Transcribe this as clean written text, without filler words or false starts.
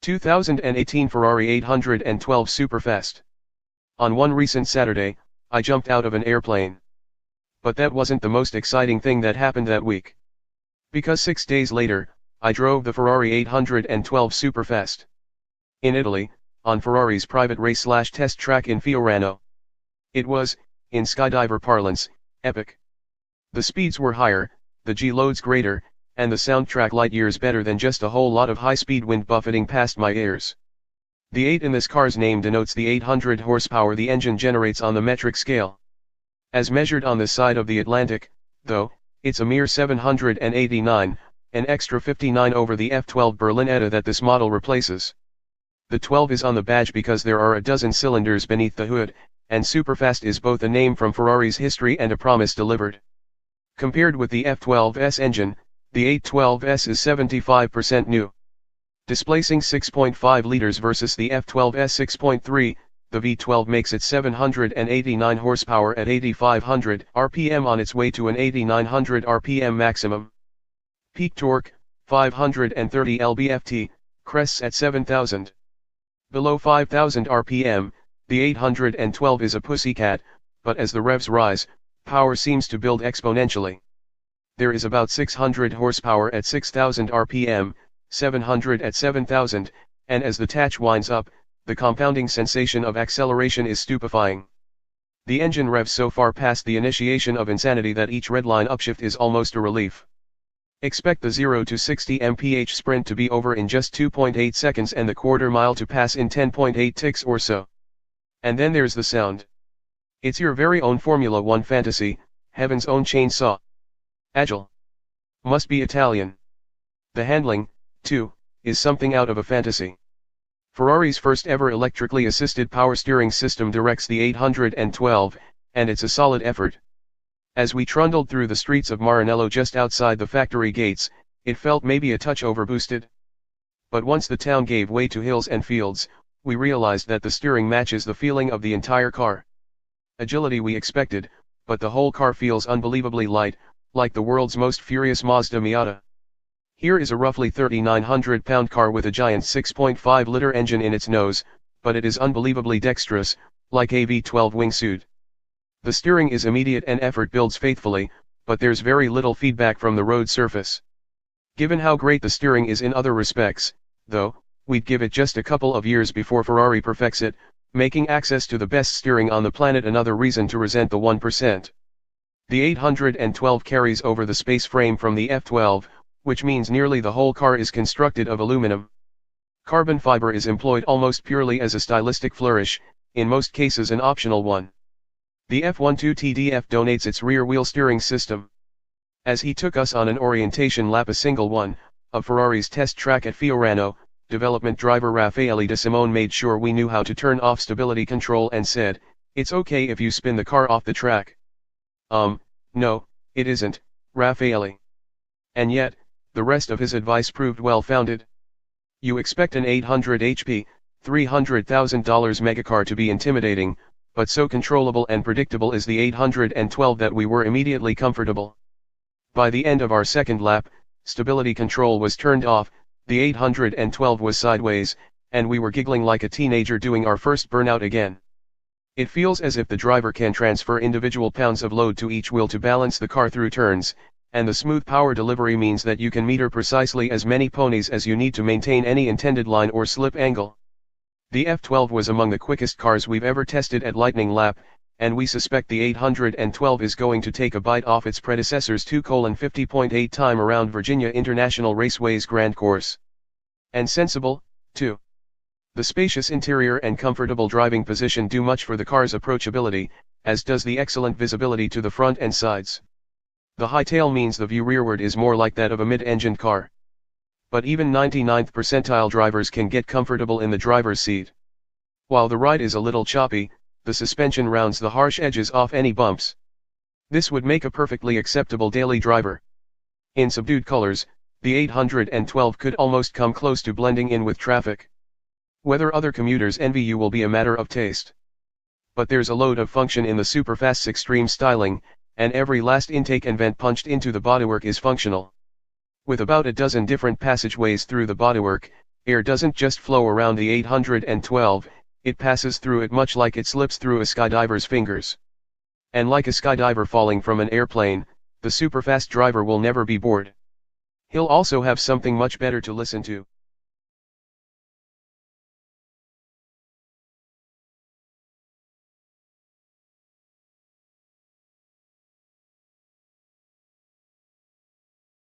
2018 Ferrari 812 Superfast. On one recent Saturday, I jumped out of an airplane. But that wasn't the most exciting thing that happened that week. Because 6 days later, I drove the Ferrari 812 Superfast. In Italy, on Ferrari's private race/test track in Fiorano. It was, in skydiver parlance, epic. The speeds were higher, the G-loads greater, and the soundtrack light years better than just a whole lot of high-speed wind buffeting past my ears. The 8 in this car's name denotes the 800 horsepower the engine generates on the metric scale. As measured on this side of the Atlantic, though, it's a mere 789, an extra 59 over the F12 Berlinetta that this model replaces. The 12 is on the badge because there are a dozen cylinders beneath the hood, and Superfast is both a name from Ferrari's history and a promise delivered. Compared with the F12's engine, the 812S is 75% new. Displacing 6.5 liters versus the F12's 6.3, the V12 makes it 789 horsepower at 8,500 RPM on its way to an 8,900 RPM maximum. Peak torque, 530 lb-ft, crests at 7,000. Below 5,000 RPM, the 812 is a pussycat, but as the revs rise, power seems to build exponentially. There is about 600 horsepower at 6,000 RPM, 700 at 7,000, and as the touch winds up, the compounding sensation of acceleration is stupefying. The engine revs so far past the initiation of insanity that each redline upshift is almost a relief. Expect the 0 to 60 mph sprint to be over in just 2.8 seconds and the quarter mile to pass in 10.8 ticks or so. And then there's the sound. It's your very own Formula One fantasy, heaven's own chainsaw. Agile. Must be Italian. The handling, too, is something out of a fantasy. Ferrari's first ever electrically assisted power steering system directs the 812, and it's a solid effort. As we trundled through the streets of Maranello just outside the factory gates, it felt maybe a touch overboosted. But once the town gave way to hills and fields, we realized that the steering matches the feeling of the entire car. Agility we expected, but the whole car feels unbelievably light, like the world's most furious Mazda Miata. Here is a roughly 3,900-pound car with a giant 6.5-liter engine in its nose, but it is unbelievably dexterous, like a V12 wingsuit. The steering is immediate and effort builds faithfully, but there's very little feedback from the road surface. Given how great the steering is in other respects, though, we'd give it just a couple of years before Ferrari perfects it, making access to the best steering on the planet another reason to resent the 1%. The 812 carries over the space frame from the F12, which means nearly the whole car is constructed of aluminum. Carbon fiber is employed almost purely as a stylistic flourish, in most cases an optional one. The F12 TDF donates its rear wheel steering system. As he took us on an orientation lap, a single one, of Ferrari's test track at Fiorano, development driver Raffaele De Simone made sure we knew how to turn off stability control and said, "It's okay if you spin the car off the track." No, it isn't, Raffaele. And yet, the rest of his advice proved well-founded. You expect an 800 HP, $300,000 megacar to be intimidating, but so controllable and predictable is the 812 that we were immediately comfortable. By the end of our second lap, stability control was turned off, the 812 was sideways, and we were giggling like a teenager doing our first burnout again. It feels as if the driver can transfer individual pounds of load to each wheel to balance the car through turns, and the smooth power delivery means that you can meter precisely as many ponies as you need to maintain any intended line or slip angle. The F12 was among the quickest cars we've ever tested at Lightning Lap, and we suspect the 812 is going to take a bite off its predecessor's 2:50.8 time around Virginia International Raceway's Grand Course. And sensible, too. The spacious interior and comfortable driving position do much for the car's approachability, as does the excellent visibility to the front and sides. The high tail means the view rearward is more like that of a mid-engined car. But even 99th percentile drivers can get comfortable in the driver's seat. While the ride is a little choppy, the suspension rounds the harsh edges off any bumps. This would make a perfectly acceptable daily driver. In subdued colors, the 812 could almost come close to blending in with traffic. Whether other commuters envy you will be a matter of taste. But there's a load of function in the Superfast's extreme styling, and every last intake and vent punched into the bodywork is functional. With about a dozen different passageways through the bodywork, Air doesn't just flow around the 812, it passes through it much like it slips through a skydiver's fingers. And like a skydiver falling from an airplane, the superfast driver will never be bored. He'll also have something much better to listen to.